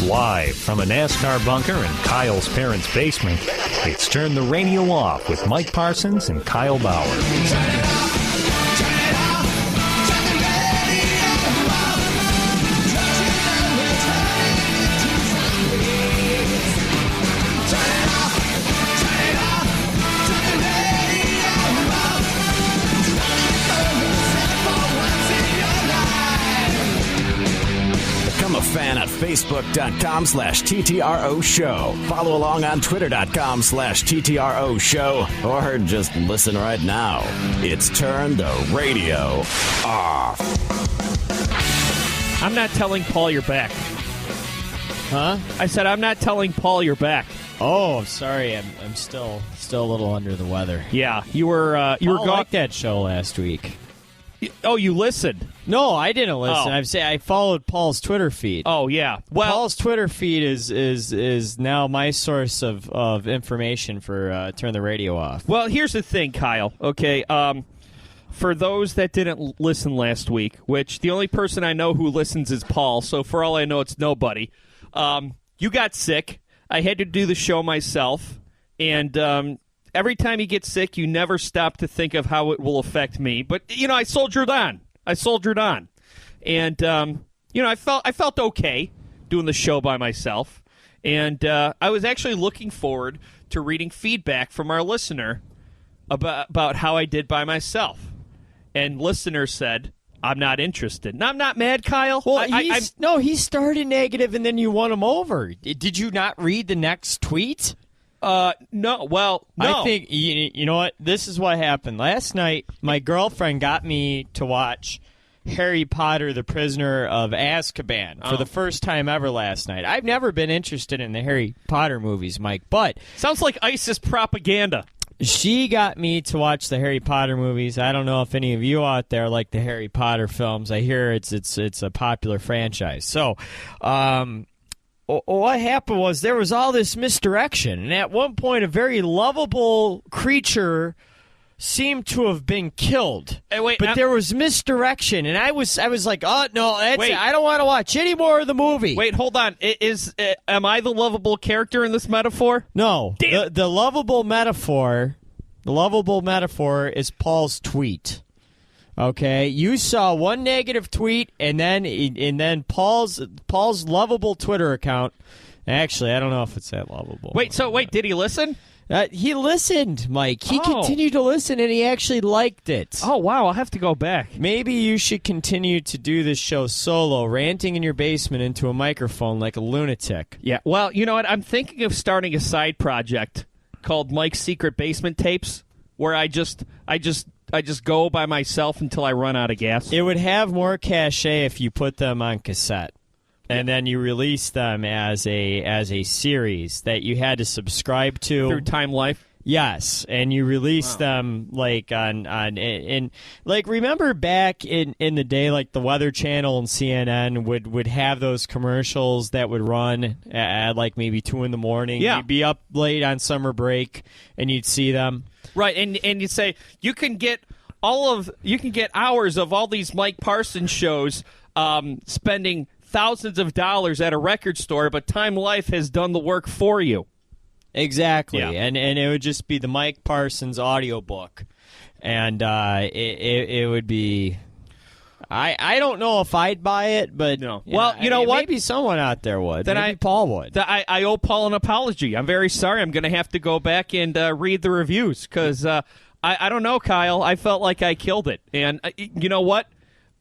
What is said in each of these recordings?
Live from a NASCAR bunker in Kyle's parents' basement, it's Turn the Radio Off with Mike Parsons and Kyle Bauer. Turn it off, turn it off, turn the radio off. Don't you know we're turning into zombies? Turn it off, turn it off, turn the radio off. Don't you yourself for once in your life. Become a fan at Facebook.com/TTRO Show. Follow along on Twitter.com/TTRO Show. Or just listen right now. It's Turn the Radio Off. I'm not telling Paul you're back. Huh? I said I'm not telling Paul you're back. Oh, sorry. I'm still a little under the weather. Yeah, you were Paul liked that show last week. Oh, you listened? No, I didn't listen. Oh. I followed Paul's Twitter feed. Oh, yeah. Well, Paul's Twitter feed is now my source of information for Turn the Radio Off. well, here's the thing, Kyle. Okay, for those that didn't listen last week, which the only person I know who listens is Paul, so for all I know, it's nobody. You got sick. I had to do the show myself, and every time you get sick, you never stop to think of how it will affect me. But, I soldiered on. And, I felt okay doing the show by myself. And I was actually looking forward to reading feedback from our listener about how I did by myself. And listener said, I'm not interested. And I'm not mad, Kyle. Well, he started negative and then you won him over. Did you not read the next tweet? No. Well, no. I think, you know what? This is what happened. Last night, my girlfriend got me to watch Harry Potter, the Prisoner of Azkaban for the first time ever last night. I've never been interested in the Harry Potter movies, Mike, but... Sounds like ISIS propaganda. She got me to watch the Harry Potter movies. I don't know if any of you out there like the Harry Potter films. I hear it's a popular franchise. So, what happened was there was all this misdirection, and at one point a very lovable creature seemed to have been killed. Hey, wait, but there was misdirection, and I was like, oh no, that's it. I don't want to watch any more of the movie. Wait, hold on. Am I the lovable character in this metaphor? No. The lovable metaphor is Paul's tweet. Okay, you saw one negative tweet, and then Paul's lovable Twitter account. Actually, I don't know if it's that lovable. Wait, did he listen? He listened, Mike. He continued to listen, and he actually liked it. Oh, wow, I'll have to go back. Maybe you should continue to do this show solo, ranting in your basement into a microphone like a lunatic. Yeah, well, you know what? I'm thinking of starting a side project called Mike's Secret Basement Tapes, where I just go by myself until I run out of gas. It would have more cachet if you put them on cassette. And then you release them as a series that you had to subscribe to through Time Life. Yes, and you release them like on like remember back in the day, like the Weather Channel and CNN would have those commercials that would run at like maybe 2 a.m. Yeah, you'd be up late on summer break and you'd see them. Right, and you'd say you can get hours of all these Mike Parsons shows, spending thousands of dollars at a record store, but Time Life has done the work for you. Exactly, yeah. And it would just be the Mike Parsons audiobook, and it would be. I don't know if I'd buy it, but no. Well, you know what? Maybe someone out there would. Then maybe Paul would. I owe Paul an apology. I'm very sorry. I'm going to have to go back and read the reviews because I don't know, Kyle. I felt like I killed it, and you know what?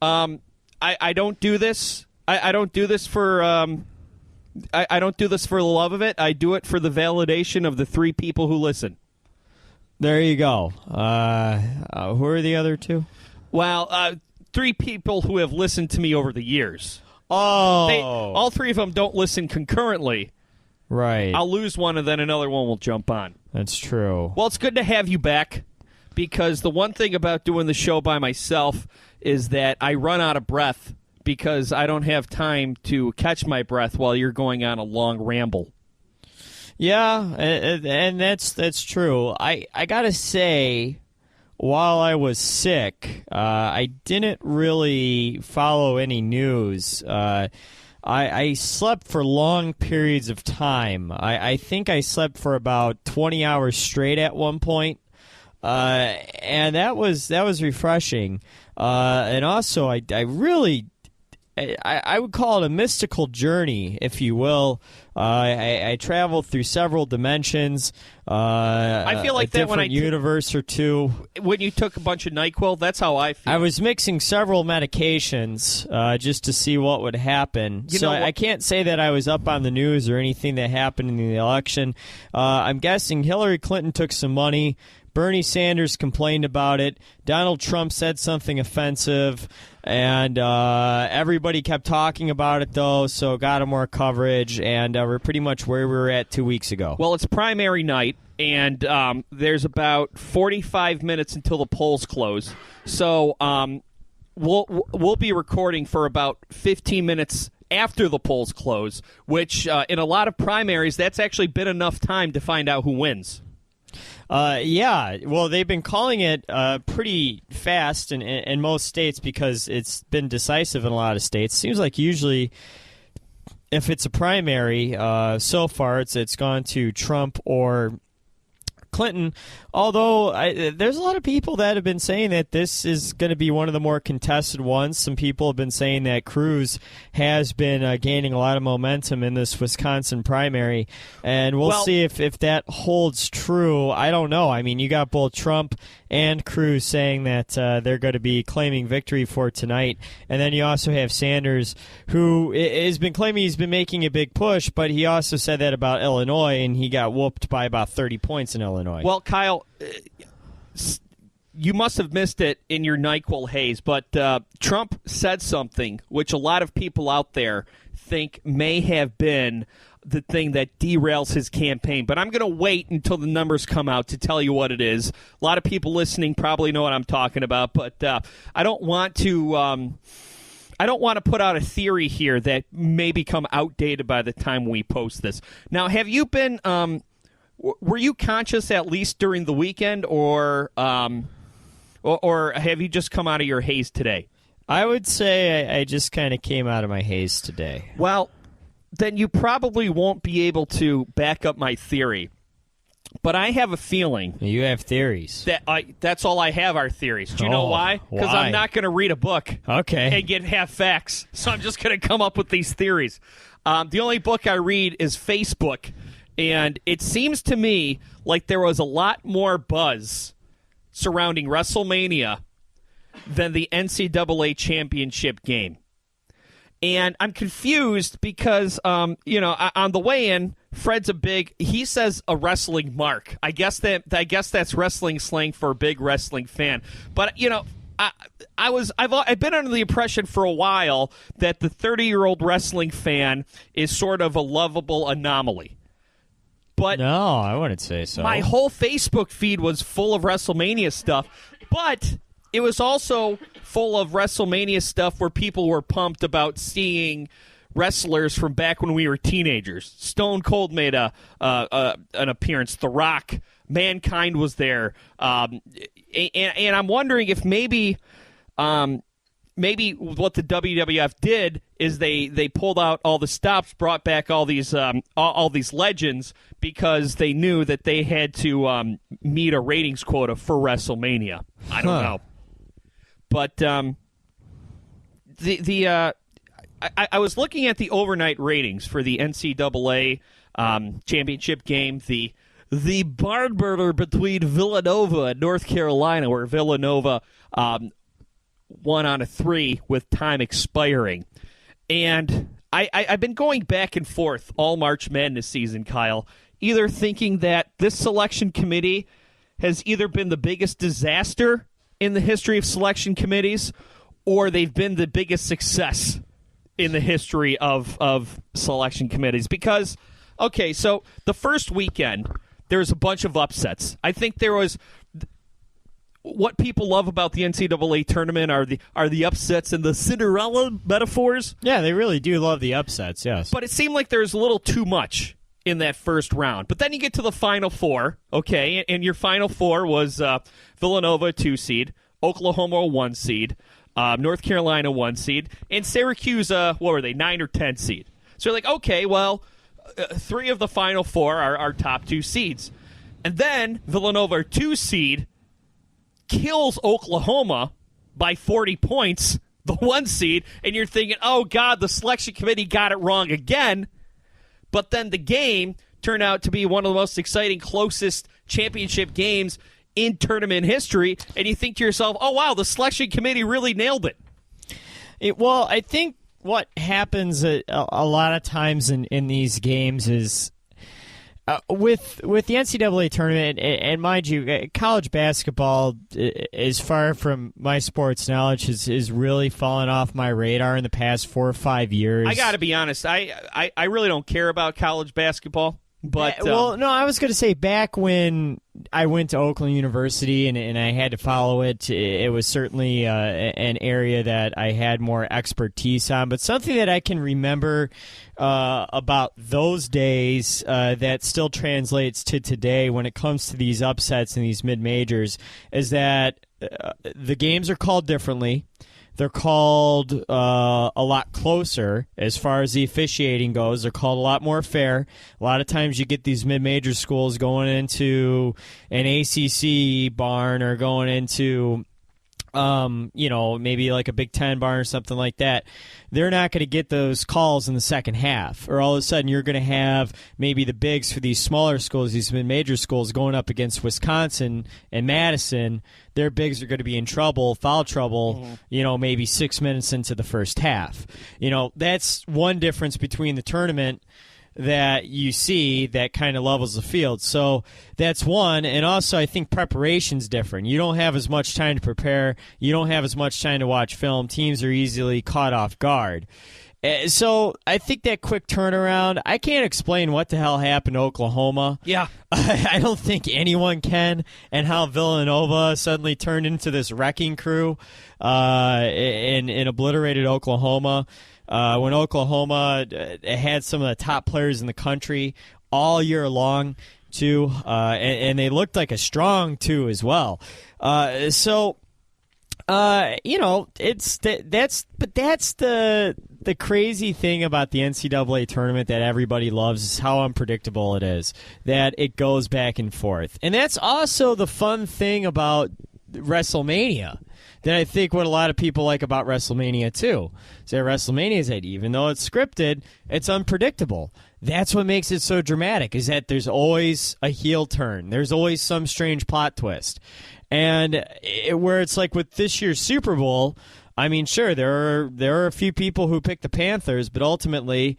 I don't do this. I don't do this for I don't do this for the love of it. I do it for the validation of the 3 people who listen. There you go. Who are the other 2? Well, 3 people who have listened to me over the years. Oh. All 3 of them don't listen concurrently. Right. I'll lose one and then another one will jump on. That's true. Well, it's good to have you back because the one thing about doing the show by myself is that I run out of breath because I don't have time to catch my breath while you're going on a long ramble. Yeah, and that's true. I gotta say, while I was sick, I didn't really follow any news. I slept for long periods of time. I think I slept for about 20 hours straight at one point. And that was refreshing. And also, I really, I would call it a mystical journey, if you will. I traveled through several dimensions. I feel like that when I universe or two. When you took a bunch of NyQuil, that's how I feel. I was mixing several medications just to see what would happen. I can't say that I was up on the news or anything that happened in the election. I'm guessing Hillary Clinton took some money. Bernie Sanders complained about it. Donald Trump said something offensive. And everybody kept talking about it, though, so got more coverage. And we're pretty much where we were at 2 weeks ago. Well, it's primary night, and there's about 45 minutes until the polls close. So we'll be recording for about 15 minutes after the polls close, which in a lot of primaries, that's actually been enough time to find out who wins. Yeah, well, they've been calling it pretty fast in most states because it's been decisive in a lot of states. Seems like usually if it's a primary, so far it's gone to Trump or Clinton, although there's a lot of people that have been saying that this is going to be one of the more contested ones. Some people have been saying that Cruz has been gaining a lot of momentum in this Wisconsin primary, and we'll see if that holds true. I don't know. I mean, you got both Trump and Cruz saying that they're going to be claiming victory for tonight, and then you also have Sanders, who has been claiming he's been making a big push, but he also said that about Illinois, and he got whooped by about 30 points in Illinois. Well, Kyle, you must have missed it in your NyQuil haze, but Trump said something which a lot of people out there think may have been the thing that derails his campaign. But I'm going to wait until the numbers come out to tell you what it is. A lot of people listening probably know what I'm talking about, but I don't want to put out a theory here that may become outdated by the time we post this. Now, have you been were you conscious at least during the weekend, or have you just come out of your haze today? I would say I just kind of came out of my haze today. Well, then you probably won't be able to back up my theory. But I have a feeling. You have theories. That's all I have are theories. Do you know why? Because I'm not going to read a book and get half facts. So I'm just going to come up with these theories. The only book I read is Facebook. And it seems to me like there was a lot more buzz surrounding WrestleMania than the NCAA championship game. And I'm confused because, on the way in, Fred's he says a wrestling mark. I guess that's wrestling slang for a big wrestling fan. But, I've been under the impression for a while that the 30-year-old wrestling fan is sort of a lovable anomaly. But no, I wouldn't say so. My whole Facebook feed was full of WrestleMania stuff, but it was also full of WrestleMania stuff where people were pumped about seeing wrestlers from back when we were teenagers. Stone Cold made an appearance. The Rock, Mankind was there, and I'm wondering if maybe what the WWF did is they pulled out all the stops, brought back all these legends because they knew that they had to meet a ratings quota for WrestleMania. I don't know, but I was looking at the overnight ratings for the NCAA championship game, the barn burner between Villanova and North Carolina, where Villanova won on a 3 with time expiring. And I've been going back and forth all March Madness season, Kyle, either thinking that this selection committee has either been the biggest disaster in the history of selection committees or they've been the biggest success in the history of selection committees. Because, okay, so the first weekend, there was a bunch of upsets. I think there was... What people love about the NCAA tournament are the upsets and the Cinderella metaphors. Yeah, they really do love the upsets, yes. But it seemed like there was a little too much in that first round. But then you get to the Final Four, okay, and your Final Four was Villanova, 2 seed, Oklahoma, 1 seed, North Carolina 1 seed, and Syracuse, what were they, 9 or 10 seed. So you're like, okay, well, 3 of the Final 4 are our top 2 seeds. And then Villanova, 2 seed, kills Oklahoma by 40 points, the 1 seed, and you're thinking, oh, God, the selection committee got it wrong again. But then the game turned out to be one of the most exciting, closest championship games in tournament history, and you think to yourself, oh, wow, the selection committee really nailed it. Well, I think what happens a lot of times in these games is with the NCAA tournament, and mind you, college basketball, as far from my sports knowledge, has really fallen off my radar in the past 4 or 5 years. I got to be honest, I really don't care about college basketball. But well, no, I was going to say back when I went to Oakland University and I had to follow it, it was certainly an area that I had more expertise on. But something that I can remember about those days that still translates to today when it comes to these upsets and these mid-majors is that the games are called differently. They're called a lot closer as far as the officiating goes. They're called a lot more fair. A lot of times you get these mid-major schools going into an ACC barn or going into maybe like a Big Ten barn or something like that. They're not going to get those calls in the second half. Or all of a sudden you're going to have maybe the bigs for these smaller schools, these mid-major schools, going up against Wisconsin and Madison. Their bigs are going to be in trouble, foul trouble, maybe 6 minutes into the first half. That's one difference between the tournament that you see that kind of levels the field. So that's one. And also I think preparation's different. You don't have as much time to prepare. You don't have as much time to watch film. Teams are easily caught off guard. So I think that quick turnaround, I can't explain what the hell happened to Oklahoma. Yeah. I don't think anyone can, and how Villanova suddenly turned into this wrecking crew and obliterated Oklahoma. When Oklahoma had some of the top players in the country all year long, too, and they looked like a strong two as well. That's the crazy thing about the NCAA tournament that everybody loves is how unpredictable it is, that it goes back and forth. And that's also the fun thing about WrestleMania. Then I think what a lot of people like about WrestleMania, too, is that WrestleMania is that even though it's scripted, it's unpredictable. That's what makes it so dramatic, is that there's always a heel turn. There's always some strange plot twist. And where it's like with this year's Super Bowl, I mean, sure, there are a few people who pick the Panthers, but ultimately,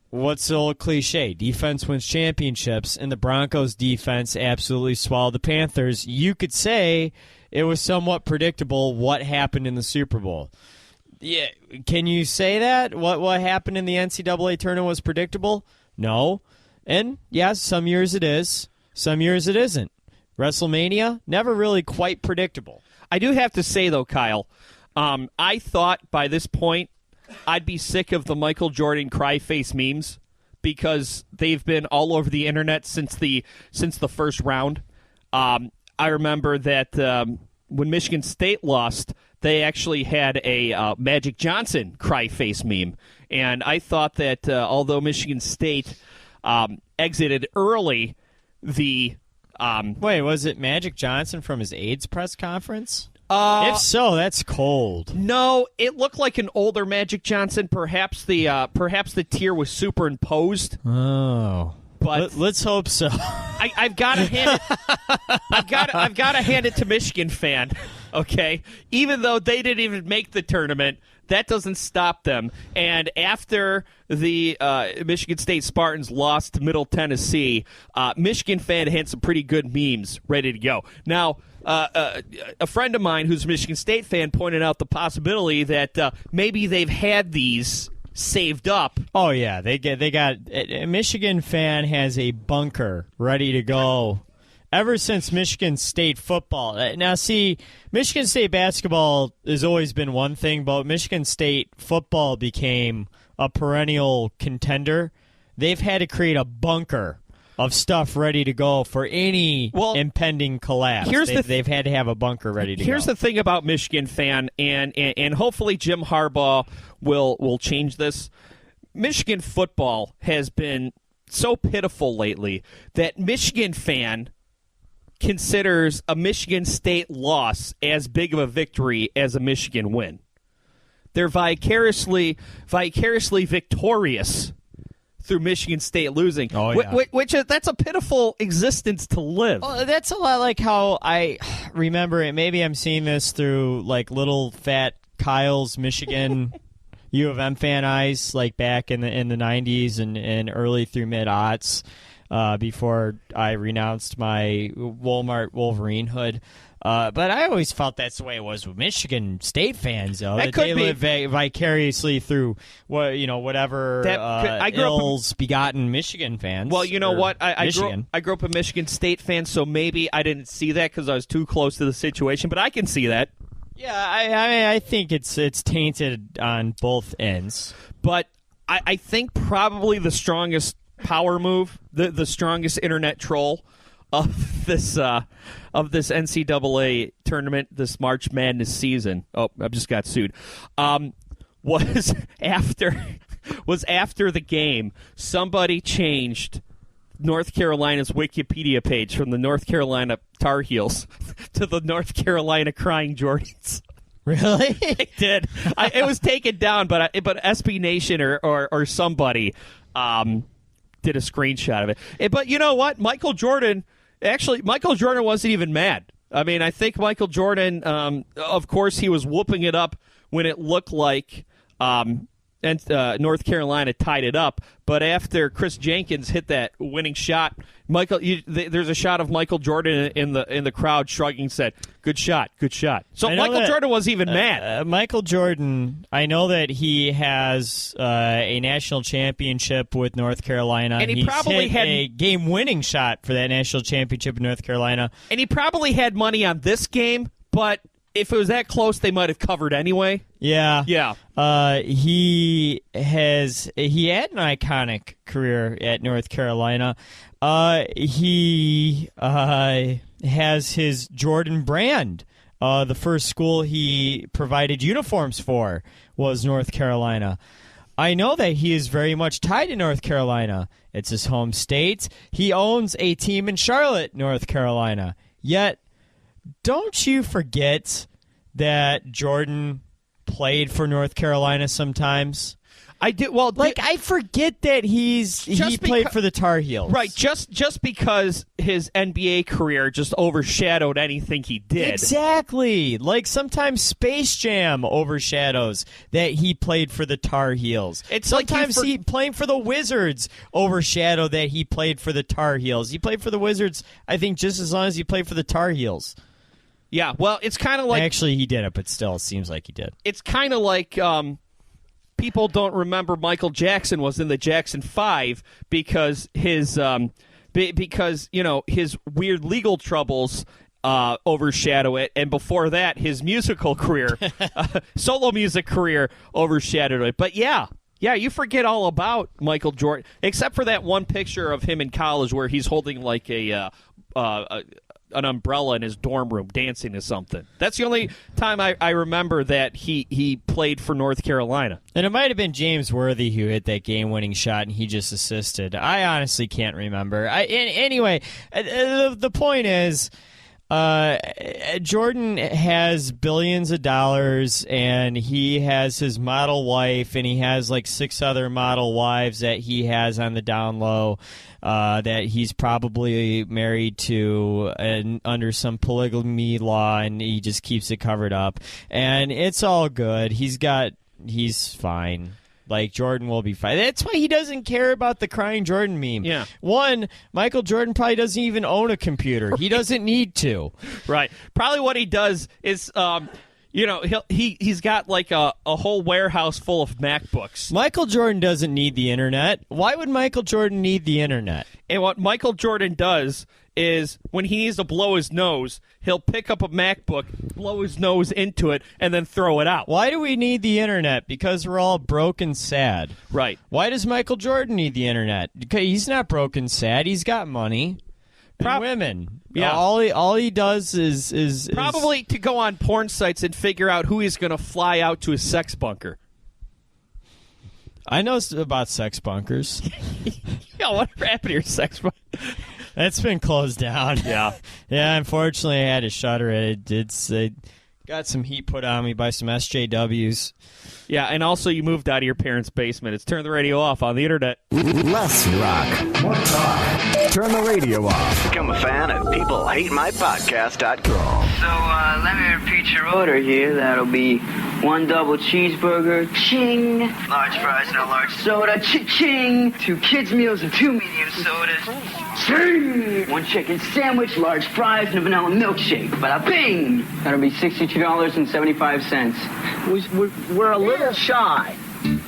what's the old cliche? Defense wins championships, and the Broncos' defense absolutely swallowed the Panthers. You could say it was somewhat predictable what happened in the Super Bowl. Yeah, can you say that? What happened in the NCAA tournament was predictable? No. And, yes, some years it is. Some years it isn't. WrestleMania, never really quite predictable. I do have to say, though, Kyle, I thought by this point I'd be sick of the Michael Jordan cry face memes because they've been all over the internet since the first round. I remember that when Michigan State lost, they actually had a Magic Johnson cry face meme. And I thought that although Michigan State exited early, wait, was it Magic Johnson from his AIDS press conference? If so, that's cold. No, it looked like an older Magic Johnson. Perhaps the tear was superimposed. Oh. But let's hope so. I've got to hand it. I've got to hand it to Michigan fan. Okay, even though they didn't even make the tournament, that doesn't stop them. And after the Michigan State Spartans lost to Middle Tennessee, Michigan fan had some pretty good memes ready to go. Now, a friend of mine who's a Michigan State fan pointed out the possibility that maybe they've had these saved up. Oh yeah, they got a Michigan fan has a bunker ready to go ever since Michigan State football. Now see, Michigan State basketball has always been one thing, but Michigan State football became a perennial contender. They've had to create a bunker of stuff ready to go for any impending collapse. They've had to have a bunker ready to go. Here's the thing about Michigan fan, and hopefully Jim Harbaugh will change this. Michigan football has been so pitiful lately that Michigan fan considers a Michigan State loss as big of a victory as a Michigan win. They're vicariously victorious through Michigan State losing, which that's a pitiful existence to live. Well, that's a lot like how I remember it. Maybe I'm seeing this through like little fat Kyle's Michigan U of M fan eyes, like back in the 90s and early through mid-aughts, before I renounced my Walmart Wolverine hood. But I always felt that's the way it was with Michigan State fans, though. That they live vicariously through whatever ills begotten Michigan fans. Well, you know what? I grew up a Michigan State fan, so maybe I didn't see that because I was too close to the situation. But I can see that. Yeah, I think it's tainted on both ends. But I think probably the strongest power move, the strongest internet troll of this NCAA tournament, this March Madness season. Oh, I just got sued. Was after the game, somebody changed North Carolina's Wikipedia page from the North Carolina Tar Heels to the North Carolina Crying Jordans. Really? It did. It was taken down, but SB Nation or somebody did a screenshot of it. But you know what? Michael Jordan wasn't even mad. I mean, I think Michael Jordan, of course, he was whooping it up when it looked like North Carolina tied it up. But after Chris Jenkins hit that winning shot, there's a shot of Michael Jordan in the crowd shrugging, said, "Good shot, good shot." So Michael Jordan wasn't even mad. Michael Jordan, I know that he has a national championship with North Carolina. And he probably had a game-winning shot for that national championship in North Carolina. And he probably had money on this game, but if it was that close, they might have covered anyway. Yeah. Yeah. He had an iconic career at North Carolina. He has his Jordan brand. The first school he provided uniforms for was North Carolina. I know that he is very much tied to North Carolina. It's his home state. He owns a team in Charlotte, North Carolina. Yet, don't you forget that Jordan played for North Carolina sometimes? I do. Well, I forget that he played for the Tar Heels. Right, just because his NBA career just overshadowed anything he did. Exactly. Like sometimes Space Jam overshadows that he played for the Tar Heels. It's sometimes he playing for the Wizards overshadow that he played for the Tar Heels. He played for the Wizards, I think, just as long as he played for the Tar Heels. Yeah, well, it's kind of like... Actually, he did it, but still, it seems like he did. It's kind of like people don't remember Michael Jackson was in the Jackson 5 because his weird legal troubles overshadow it, and before that, his musical career, solo music career, overshadowed it. But yeah, you forget all about Michael Jordan, except for that one picture of him in college where he's holding like an umbrella in his dorm room dancing to something. That's the only time I remember that he played for North Carolina. And it might have been James Worthy who hit that game-winning shot and he just assisted. I honestly can't remember. Anyway, the point is, Jordan has billions of dollars and he has his model wife and he has like 6 other model wives that he has on the down low. That he's probably married to under some polygamy law, and he just keeps it covered up. And it's all good. He's fine. Like, Jordan will be fine. That's why he doesn't care about the Crying Jordan meme. Yeah. One, Michael Jordan probably doesn't even own a computer. Right. He doesn't need to. Right. Probably what he does is... he's got like a whole warehouse full of MacBooks. Michael Jordan doesn't need the internet. Why would Michael Jordan need the internet? And what Michael Jordan does is when he needs to blow his nose, he'll pick up a MacBook, blow his nose into it, and then throw it out. Why do we need the internet? Because we're all broke and sad. Right. Why does Michael Jordan need the internet? Because he's not broke and sad. He's got money. And women. Yeah. All he does is Probably to go on porn sites and figure out who he's going to fly out to his sex bunker. I know about sex bunkers. Yeah, what happened to your sex bunker? That's been closed down. Yeah. Yeah, unfortunately, I had to shutter it. It got some heat put on me by some SJWs. Yeah, and also you moved out of your parents' basement. It's Turn the Radio Off on the internet. Less rock, more talk. Turn the radio off. Become a fan at peoplehatemypodcast.com. So, let me repeat your order here. That'll be 1 double cheeseburger, ching. Large fries, no large soda, ching. 2 kids' meals and 2 medium sodas, ching. 1 chicken sandwich, large fries, and a vanilla milkshake. Bada bing. That'll be $62.75. We're a little shy.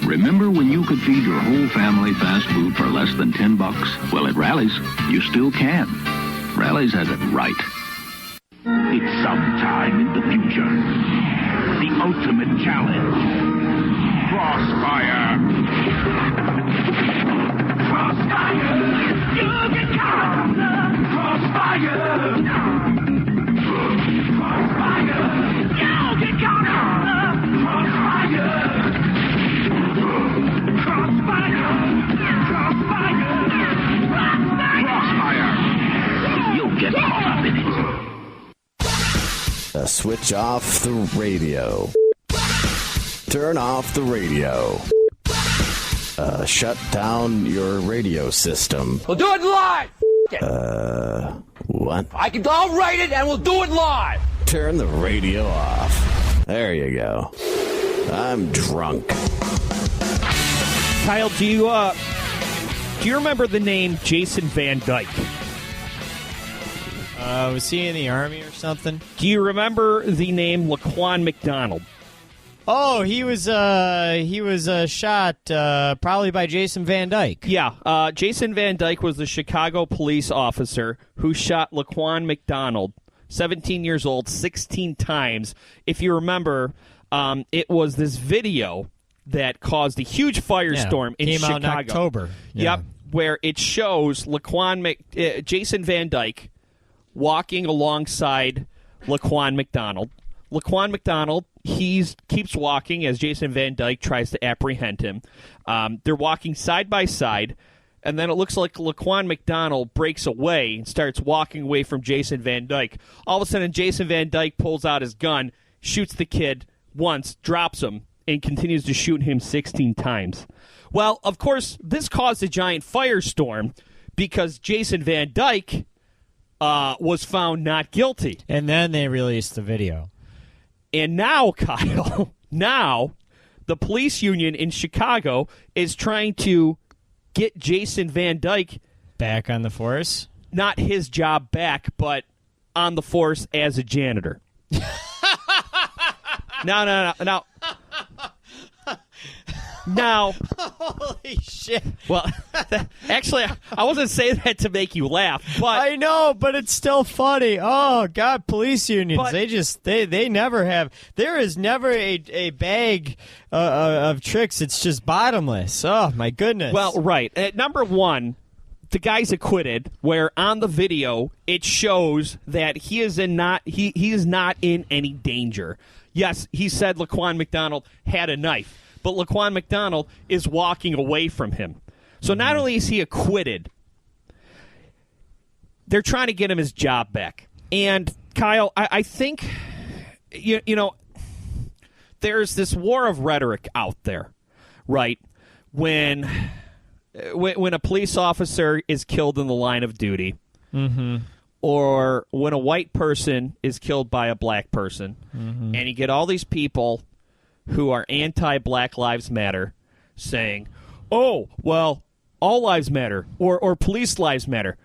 Remember when you could feed your whole family fast food for less than $10? Well, at Rally's, you still can. Rally's has it right. It's sometime in the future. The ultimate challenge. Crossfire. Crossfire. You get caught. Crossfire. Crossfire. You get caught. Crossfire. Crossfire! Crossfire! You'll get caught up in it. Switch off the radio. Turn off the radio. Shut down your radio system. We'll do it live! What? I'll write it and we'll do it live! Turn the radio off. There you go. I'm drunk. Kyle, do you remember the name Jason Van Dyke? Was he in the Army or something? Do you remember the name Laquan McDonald? Oh, he was shot probably by Jason Van Dyke. Yeah, Jason Van Dyke was the Chicago police officer who shot Laquan McDonald, 17 years old, 16 times. If you remember, it was this video that caused a huge firestorm in Chicago. Came out in October. Yeah. Yep, where it shows Jason Van Dyke walking alongside Laquan McDonald. Laquan McDonald, keeps walking as Jason Van Dyke tries to apprehend him. They're walking side by side, and then it looks like Laquan McDonald breaks away and starts walking away from Jason Van Dyke. All of a sudden, Jason Van Dyke pulls out his gun, shoots the kid once, drops him, and continues to shoot him 16 times. Well, of course, this caused a giant firestorm because Jason Van Dyke was found not guilty. And then they released the video. And now, Kyle, the police union in Chicago is trying to get Jason Van Dyke back on the force. Not his job back, but on the force as a janitor. No. Now, holy shit. Well, actually, I wasn't saying that to make you laugh, but I know, but it's still funny. Oh God, police unions. But, they never have. There is never a bag of tricks. It's just bottomless. Oh my goodness. Well, right. At number one, the guy's acquitted. Where on the video it shows that he is not in any danger. Yes, he said Laquan McDonald had a knife. But Laquan McDonald is walking away from him. So not only is he acquitted, they're trying to get him his job back. And, Kyle, I think, you know, there's this war of rhetoric out there, right? When a police officer is killed in the line of duty, or when a white person is killed by a black person, and you get all these people who are anti-Black Lives Matter saying, oh, well, all lives matter, or police lives matter.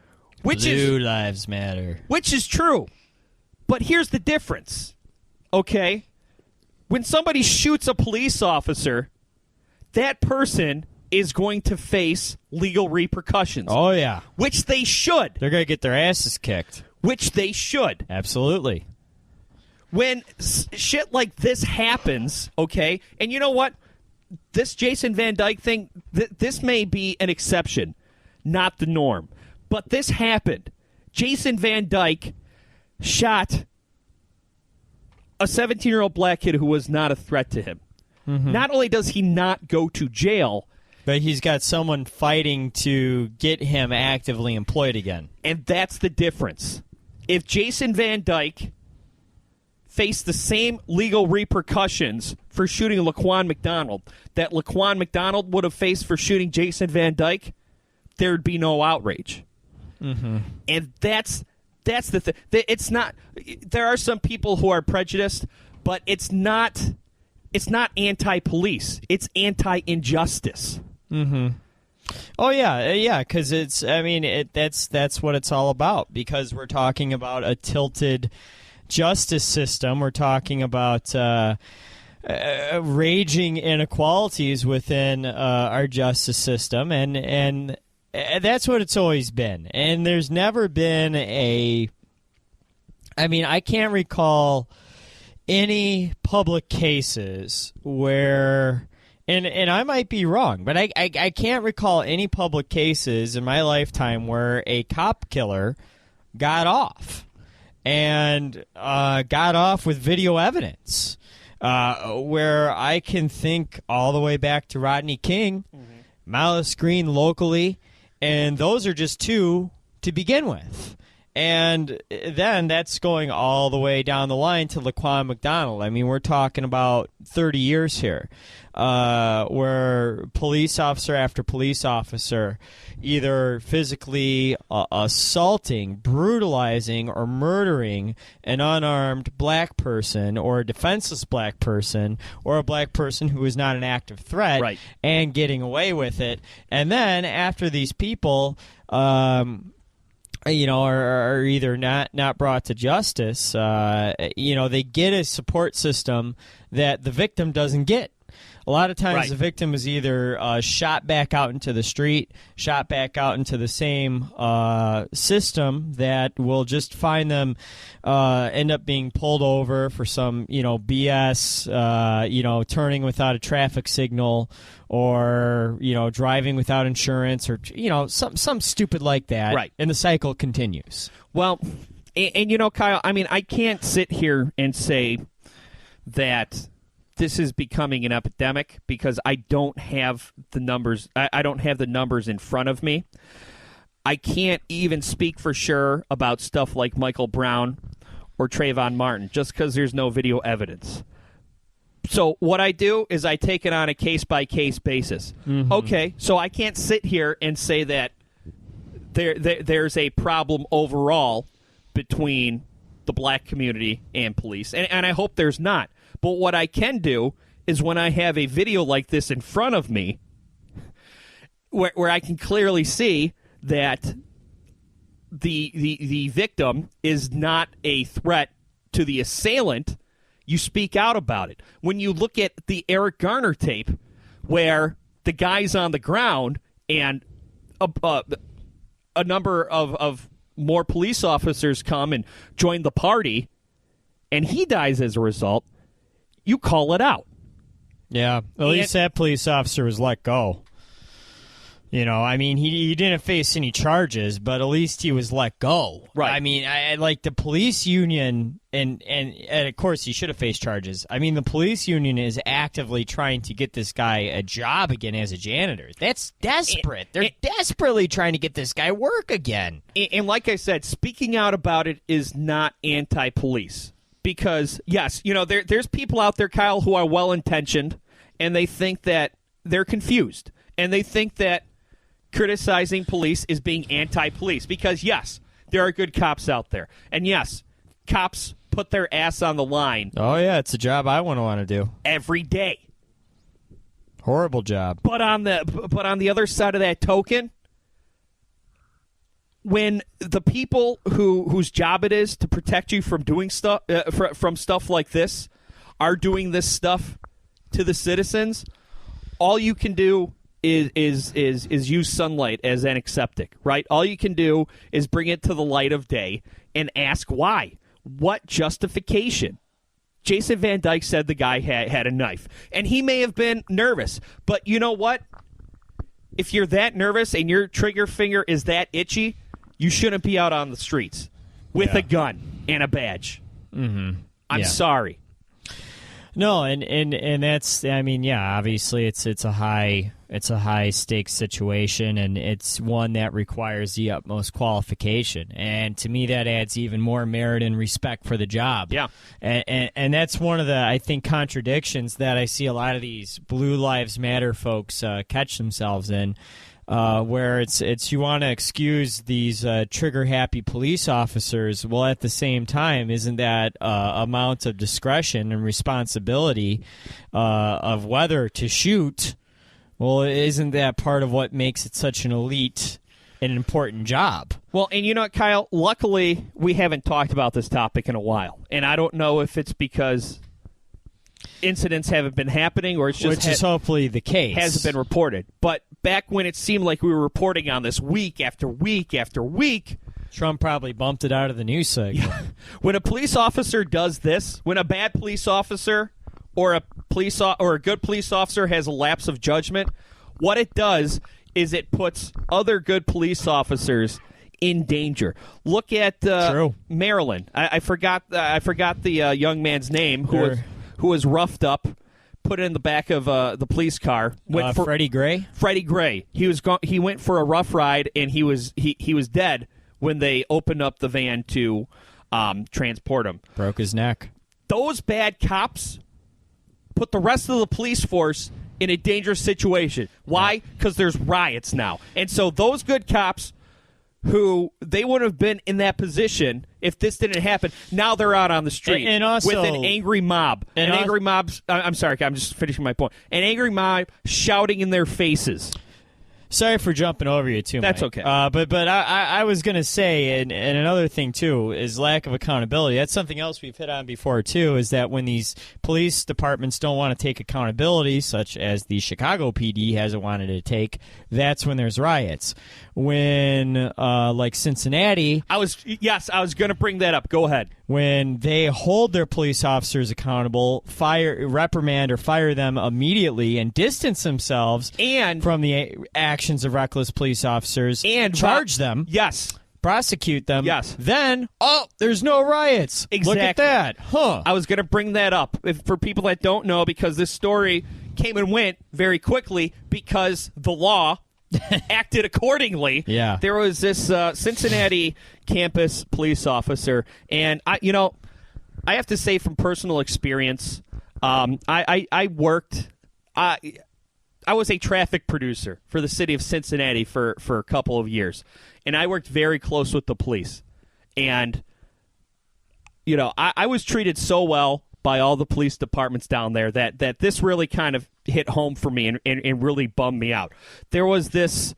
Blue lives matter. Which is true. But here's the difference, okay? When somebody shoots a police officer, that person is going to face legal repercussions. Oh, yeah. Which they should. They're going to get their asses kicked. Which they should. Absolutely. When shit like this happens, okay, and you know what? This Jason Van Dyke thing, this may be an exception, not the norm. But this happened. Jason Van Dyke shot a 17-year-old black kid who was not a threat to him. Mm-hmm. Not only does he not go to jail, but he's got someone fighting to get him actively employed again. And that's the difference. If Jason Van Dyke faced the same legal repercussions for shooting Laquan McDonald that Laquan McDonald would have faced for shooting Jason Van Dyke, there'd be no outrage. Mm-hmm. And that's the thing. It's not. There are some people who are prejudiced, but it's not anti-police. It's anti-injustice. Mm-hmm. Oh yeah, because it's. I mean, that's what it's all about. Because we're talking about a tilted justice system. We're talking about raging inequalities within our justice system, and that's what it's always been. And there's never been a. I mean, I can't recall any public cases where. And I might be wrong, but I can't recall any public cases in my lifetime where a cop killer got off. And got off with video evidence, where I can think all the way back to Rodney King, Malice Green locally, and those are just two to begin with. And then that's going all the way down the line to Laquan McDonald. I mean, we're talking about 30 years here, where police officer after police officer either physically assaulting, brutalizing, or murdering an unarmed black person or a defenseless black person or a black person who is not an active threat, right, and getting away with it. And then after these people are either not brought to justice, they get a support system that the victim doesn't get. A lot of times the victim is either shot back out into the street, shot back out into the same system that will just find them end up being pulled over for some, BS, turning without a traffic signal or, driving without insurance or, some stupid like that. Right. And the cycle continues. Well, and Kyle, I mean, I can't sit here and say that this is becoming an epidemic because I don't have the numbers. I don't have the numbers in front of me. I can't even speak for sure about stuff like Michael Brown or Trayvon Martin just because there's no video evidence. So what I do is I take it on a case-by-case basis. Mm-hmm. Okay, so I can't sit here and say that there's a problem overall between the black community and police, and I hope there's not. But what I can do is when I have a video like this in front of me where I can clearly see that the victim is not a threat to the assailant, you speak out about it. When you look at the Eric Garner tape where the guy's on the ground and a number of more police officers come and join the party and he dies as a result, you call it out. Yeah, at least that police officer was let go. I mean, he didn't face any charges, but at least he was let go. Right. I mean, I like the police union, and of course he should have faced charges. I mean, the police union is actively trying to get this guy a job again as a janitor. That's desperate. They're desperately trying to get this guy work again. And like I said, speaking out about it is not anti-police. Because, yes, there's people out there, Kyle, who are well-intentioned, and they think that they're confused. And they think that criticizing police is being anti-police. Because, yes, there are good cops out there. And, yes, cops put their ass on the line. Oh, yeah, it's a job I wouldn't want to do. Every day. Horrible job. But on the other side of that token, when the people whose job it is to protect you from doing stuff from stuff like this are doing this stuff to the citizens, all you can do is use sunlight as antiseptic, right? All you can do is bring it to the light of day and ask why. What justification? Jason Van Dyke said the guy had a knife, and he may have been nervous, but you know what? If you're that nervous and your trigger finger is that itchy, you shouldn't be out on the streets with a gun and a badge. Mm-hmm. I'm sorry. No, and that's, I mean, yeah, obviously it's a high stakes situation, and it's one that requires the utmost qualification. And to me, that adds even more merit and respect for the job. Yeah, and that's one of the, I think, contradictions that I see a lot of these Blue Lives Matter folks catch themselves in. Where it's you want to excuse these trigger-happy police officers. Well, at the same time, isn't that amount of discretion and responsibility of whether to shoot? Well, isn't that part of what makes it such an elite and important job? Well, and you know what, Kyle? Luckily, we haven't talked about this topic in a while, and I don't know if it's because incidents haven't been happening or it's just which is hopefully the case. Hasn't been reported. But back when it seemed like we were reporting on this week after week after week, Trump probably bumped it out of the news cycle. Yeah. When a police officer does this, when a bad police officer or a good police officer has a lapse of judgment, what it does is it puts other good police officers in danger. Look at Maryland. I forgot the young man's name who was roughed up, put in the back of the police car. Freddie Gray. Freddie Gray. He went for a rough ride, and he was dead when they opened up the van to transport him. Broke his neck. Those bad cops put the rest of the police force in a dangerous situation. Why? Because there's riots now, and so those good cops, who they would have been in that position if this didn't happen. Now they're out on the street and also, with an angry mob. I'm sorry, I'm just finishing my point. An angry mob shouting in their faces. Sorry for jumping over you, too, That's Mike. okay. But I was going to say, and another thing, too, is lack of accountability. That's something else we've hit on before, too, is that when these police departments don't want to take accountability, such as the Chicago PD hasn't wanted to take, that's when there's riots. When, like Cincinnati... I was going to bring that up. Go ahead. When they hold their police officers accountable, reprimand or fire them immediately, and distance themselves from the actions of reckless police officers, and charge them, prosecute them, then there's no riots. Exactly. Look at that. I was going to bring that up for people that don't know, because this story came and went very quickly because the law acted accordingly. Yeah. There was this Cincinnati campus police officer, and I have to say from personal experience, I worked. I was a traffic producer for the city of Cincinnati for a couple of years, and I worked very close with the police. And I was treated so well by all the police departments down there that this really kind of hit home for me and really bummed me out. There was this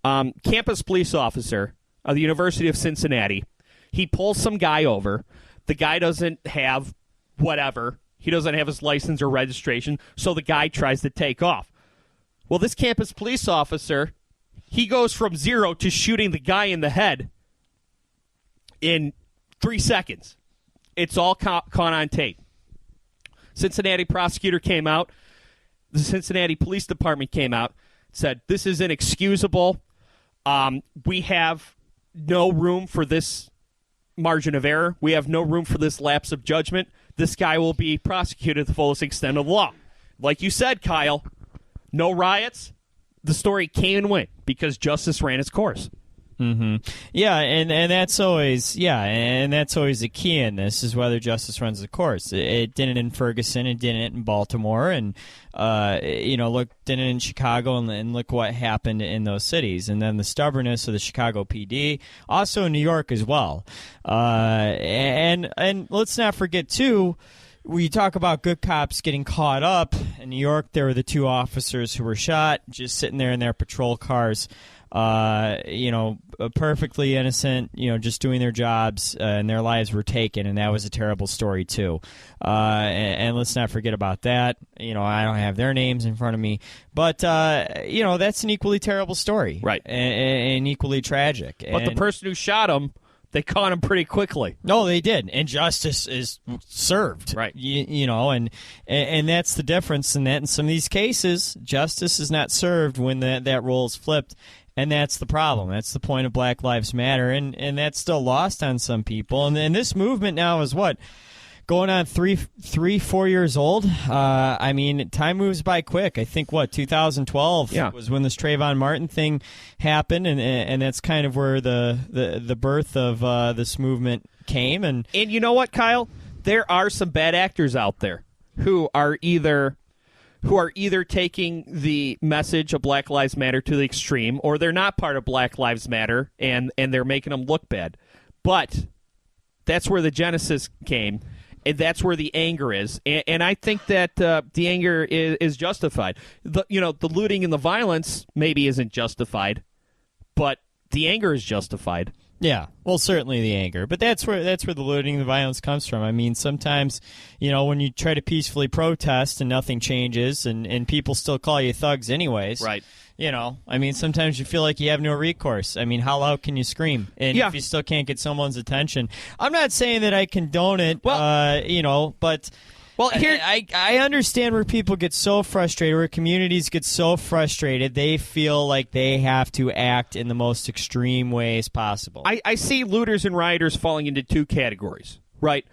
campus police officer of the University of Cincinnati. He pulls some guy over. The guy doesn't have whatever. He doesn't have his license or registration, so the guy tries to take off. Well, this campus police officer, he goes from 0 to shooting the guy in the head in 3 seconds. It's all caught on tape. Cincinnati prosecutor came out. The Cincinnati Police Department came out, said, this is inexcusable. We have no room for this margin of error. We have no room for this lapse of judgment. This guy will be prosecuted to the fullest extent of the law. Like you said, Kyle, no riots. The story came and went because justice ran its course. Mm-hmm. Yeah, and that's always a key in this, is whether justice runs the course. It didn't in Ferguson, it didn't in Baltimore, and didn't in Chicago, and look what happened in those cities. And then the stubbornness of the Chicago PD, also in New York as well. And let's not forget too, we talk about good cops getting caught up. In New York, there were the 2 officers who were shot, just sitting there in their patrol cars, perfectly innocent, just doing their jobs, and their lives were taken, and that was a terrible story too. And let's not forget about that. I don't have their names in front of me, but that's an equally terrible story, right? And equally tragic. But the person who shot him, they caught him pretty quickly. No, they did, and justice is served. Right. And that's the difference in that. In some of these cases, justice is not served when that role is flipped, and that's the problem. That's the point of Black Lives Matter, and that's still lost on some people. And this movement now is what? Going on 4 years old. Time moves by quick. I think 2012 was when this Trayvon Martin thing happened, and that's kind of where the birth of this movement came. And you know what, Kyle? There are some bad actors out there who are either taking the message of Black Lives Matter to the extreme, or they're not part of Black Lives Matter, and they're making them look bad. But that's where the genesis came. And that's where the anger is, and I think that the anger is justified. The looting and the violence maybe isn't justified, but the anger is justified. Yeah, well, certainly the anger, but that's where the looting and the violence comes from. I mean, sometimes, when you try to peacefully protest and nothing changes, and people still call you thugs anyways. Right. Sometimes you feel like you have no recourse. I mean, how loud can you scream? And if you still can't get someone's attention, I'm not saying that I condone it. But. Well, here I understand where people get so frustrated, where communities get so frustrated, they feel like they have to act in the most extreme ways possible. I see looters and rioters falling into 2 categories, right?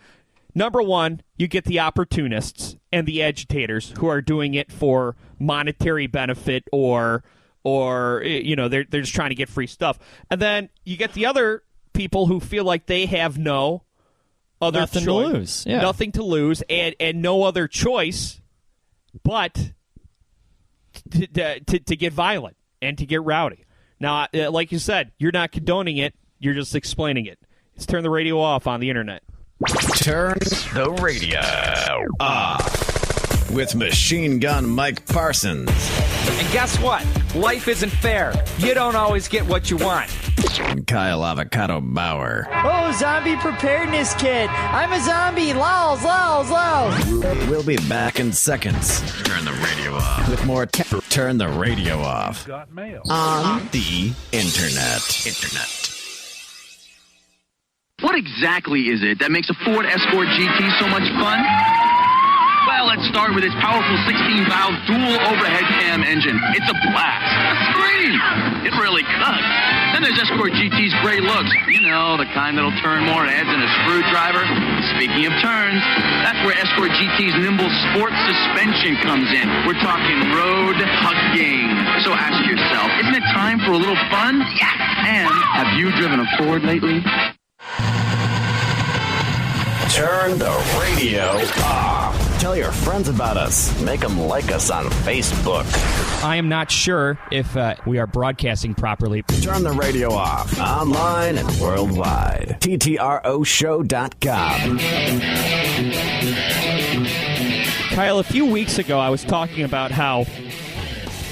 Number one, you get the opportunists and the agitators who are doing it for monetary benefit or they're just trying to get free stuff. And then you get the other people who feel like they have no other nothing to lose. Yeah. Nothing to lose, and no other choice but to get violent and to get rowdy. Now, like you said, you're not condoning it. You're just explaining it. Let's turn the radio off on the internet. Turn the radio off with Machine Gun Mike Parsons. And guess what? Life isn't fair. You don't always get what you want. And Kyle Avocado Bauer. Oh, zombie preparedness kit. I'm a zombie. Lols, lols, lols. We'll be back in seconds. Turn the radio off. With more Turn the radio off. Got mail. On the internet. What exactly is it that makes a Ford Escort GT so much fun? Well, let's start with its powerful 16-valve dual overhead cam engine. It's a blast. A scream. It really cuts. Then there's Escort GT's great looks. The kind that'll turn more heads than a screwdriver. Speaking of turns, that's where Escort GT's nimble sport suspension comes in. We're talking road hugging. So ask yourself, isn't it time for a little fun? Yes. And have you driven a Ford lately? Turn the radio off. Tell your friends about us. Make them like us on Facebook. I am not sure if we are broadcasting properly. Turn the radio off. Online and worldwide. TTROshow.com. Kyle, a few weeks ago I was talking about how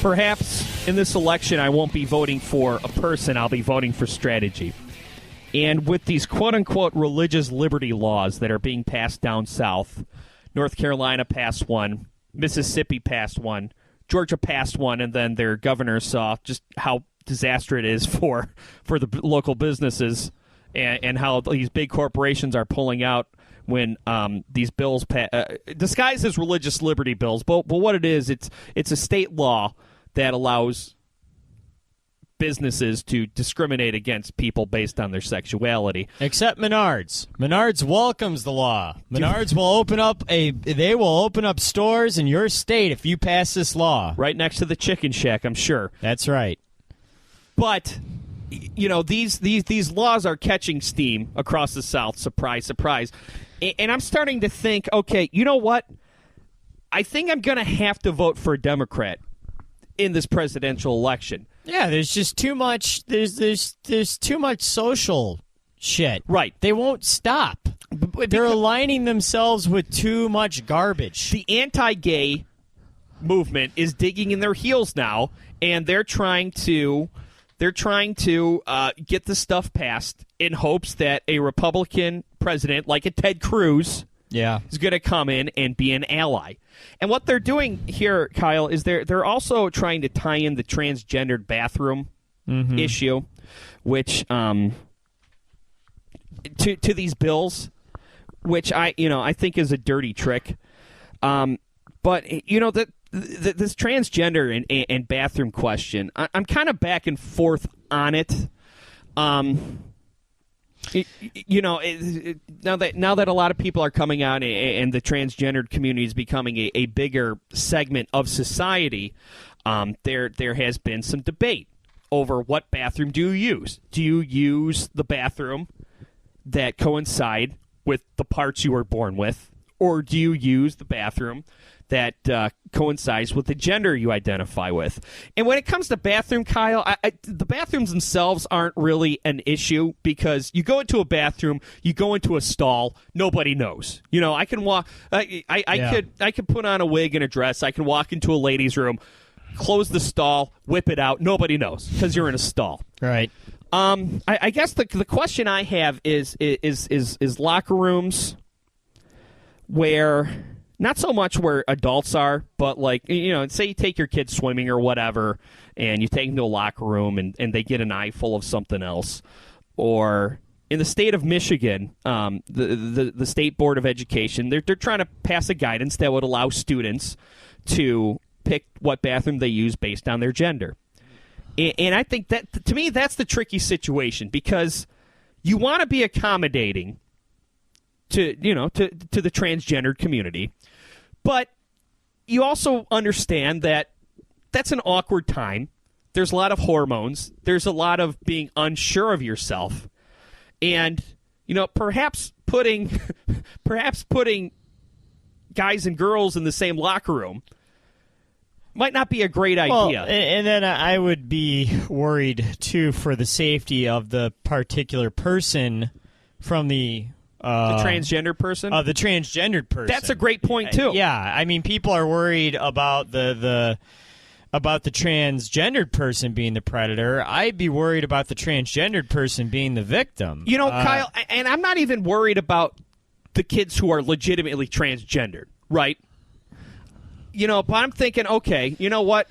perhaps in this election I won't be voting for a person, I'll be voting for strategy. And with these quote-unquote religious liberty laws that are being passed down south, North Carolina passed one, Mississippi passed one, Georgia passed one, and then their governor saw just how disastrous it is for the local businesses and how these big corporations are pulling out when these bills disguised as religious liberty bills. But what it is, it's a state law that allows businesses to discriminate against people based on their sexuality. Except Menards. Menards welcomes the law. Menards will open up stores in your state if you pass this law. Right next to the chicken shack, I'm sure. That's right. But these laws are catching steam across the South. Surprise, surprise. And I'm starting to think, okay, you know what? I think I'm going to have to vote for a Democrat in this presidential election. Yeah, there's just too much. There's too much social shit. Right. They won't stop. They're aligning themselves with too much garbage. The anti-gay movement is digging in their heels now, and they're trying to get the stuff passed in hopes that a Republican president, like a Ted Cruz, is going to come in and be an ally. And what they're doing here, Kyle, is they're also trying to tie in the transgendered bathroom issue, which to these bills, which I think is a dirty trick. But this transgender and bathroom question, I'm kind of back and forth on it. Now that a lot of people are coming out and the transgendered community is becoming a bigger segment of society, there has been some debate over what bathroom do you use. Do you use the bathroom that coincide with the parts you were born with, or do you use the bathroom that coincides with the gender you identify with? And when it comes to bathroom, Kyle, the bathrooms themselves aren't really an issue, because you go into a bathroom, you go into a stall, nobody knows. I can walk. I could put on a wig and a dress. I can walk into a ladies' room, close the stall, whip it out. Nobody knows because you're in a stall. Right. I guess the question I have is locker rooms where, not so much where adults are, but say you take your kids swimming or whatever, and you take them to a locker room and they get an eye full of something else. Or in the state of Michigan, the State Board of Education, they're trying to pass a guidance that would allow students to pick what bathroom they use based on their gender. And I think that, to me, that's the tricky situation, because you want to be accommodating to the transgendered community, but you also understand that that's an awkward time. There's a lot of hormones. There's a lot of being unsure of yourself, and perhaps putting guys and girls in the same locker room might not be a great idea. Well, and then I would be worried, too, for the safety of the particular person from the transgender person? The transgendered person. That's a great point, too. Yeah, I mean, people are worried about the transgendered person being the predator. I'd be worried about the transgendered person being the victim. Kyle, and I'm not even worried about the kids who are legitimately transgendered, right? But I'm thinking, okay, you know what?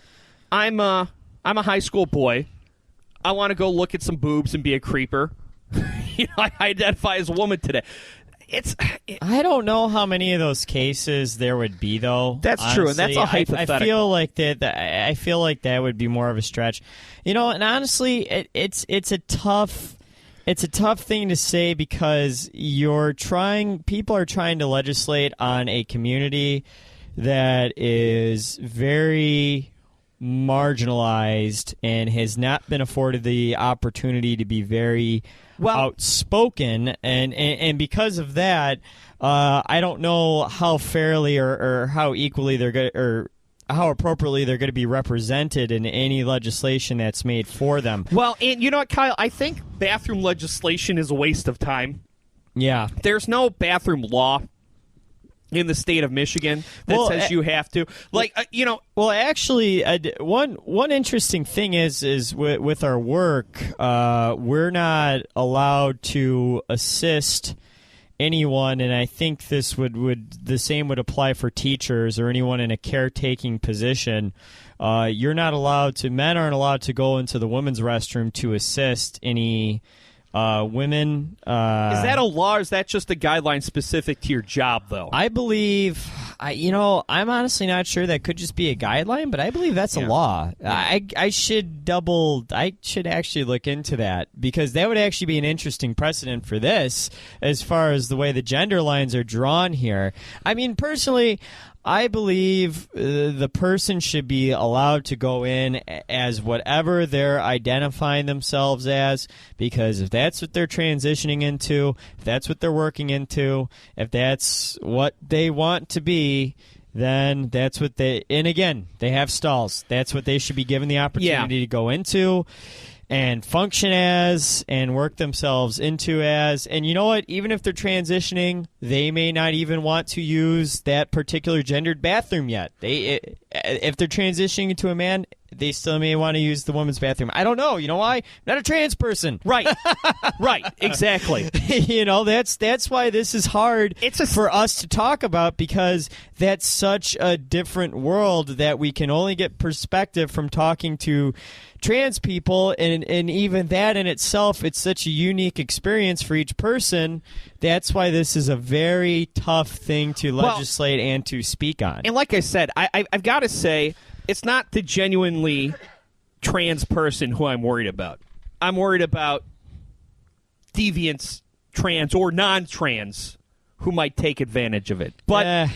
I'm a high school boy. I want to go look at some boobs and be a creeper. I identify as a woman today. I don't know how many of those cases there would be, though. That's honestly. true, and that's a hypothetical. I feel like that would be more of a stretch. And honestly, it's a tough thing to say, because people are trying to legislate on a community that is very marginalized and has not been afforded the opportunity to be very outspoken, and because of that, I don't know how fairly or how equally they're going, or how appropriately they're going to be represented in any legislation that's made for them. Well, and you know what, Kyle? I think bathroom legislation is a waste of time. Yeah. There's no bathroom law in the state of Michigan that says you have to. Well, actually, one interesting thing is with our work, we're not allowed to assist anyone, and I think this the same would apply for teachers or anyone in a caretaking position. Men aren't allowed to go into the women's restroom to assist any women. Is that a law, or is that just a guideline specific to your job, though? I believe, I'm honestly not sure. That could just be a guideline, but I believe that's a law. Yeah. I should actually look into that, because that would actually be an interesting precedent for this, as far as the way the gender lines are drawn here. I mean, personally, I believe the person should be allowed to go in as whatever they're identifying themselves as, because if that's what they're transitioning into, if that's what they're working into, if that's what they want to be, then that's what they... And again, they have stalls. That's what they should be given the opportunity to go into. and function as and work themselves into as. And you know what? Even if they're transitioning, they may not even want to use that particular gendered bathroom yet. If they're transitioning into a man, they still may want to use the woman's bathroom. I don't know. You know why? I'm not a trans person. Right. Right. Exactly. That's why this is hard for us to talk about, because that's such a different world that we can only get perspective from talking to trans people, and even that in itself, it's such a unique experience for each person. That's why this is a very tough thing to legislate and to speak on. And like I said, I've got to say, it's not the genuinely trans person who I'm worried about. I'm worried about deviants, trans or non-trans, who might take advantage of it. But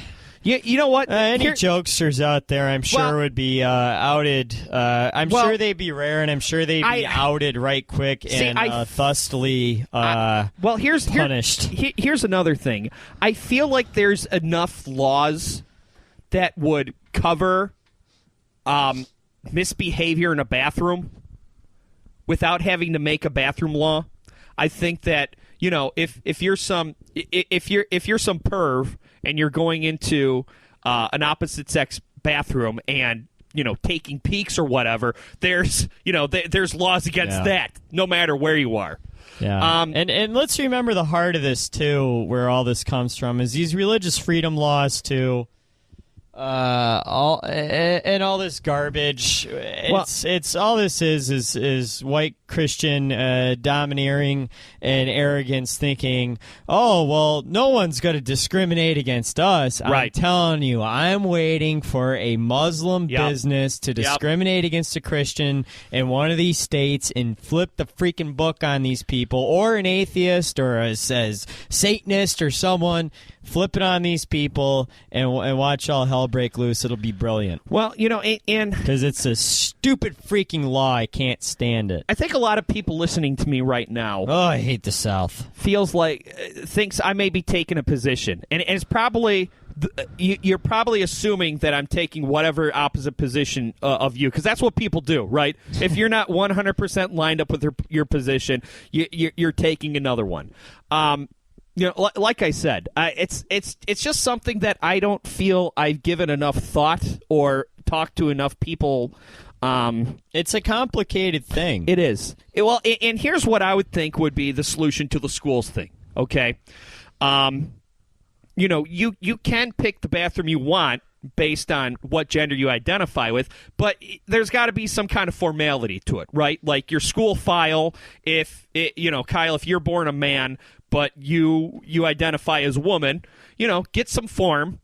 you know what? Any jokesters out there, I'm sure, would be outed. I'm sure they'd be rare, and I'm sure they'd be outed right quick and thusly punished. Here's another thing. I feel like there's enough laws that would cover misbehavior in a bathroom without having to make a bathroom law. I think that, if you're some perv and you're going into an opposite sex bathroom and taking peeks or whatever, there's laws against that no matter where you are. Yeah. And let's remember the heart of this too, where all this comes from, is these religious freedom laws too. All this garbage. It's all this is white Christian domineering and arrogance, thinking, oh well, no one's going to discriminate against us. I'm telling you, I'm waiting for a Muslim business to discriminate against a Christian in one of these states and flip the freaking book on these people, or an atheist or a Satanist or someone. Flip it on these people and watch all hell break loose. It'll be brilliant. Well, and because it's a stupid freaking law, I can't stand it. I think a lot of people listening to me right now, I hate the South, thinks I may be taking a position, and it's probably you're probably assuming that I'm taking whatever opposite position of you, because that's what people do, right? If you're not 100% lined up with your position, you're taking another one. Like I said, it's just something that I don't feel I've given enough thought or talked to enough people. It's a complicated thing. It is. And here's what I would think would be the solution to the schools thing. Okay, you can pick the bathroom you want based on what gender you identify with, but there's got to be some kind of formality to it, right? Like your school file. Kyle, if you're born a man but you identify as a woman, get some form,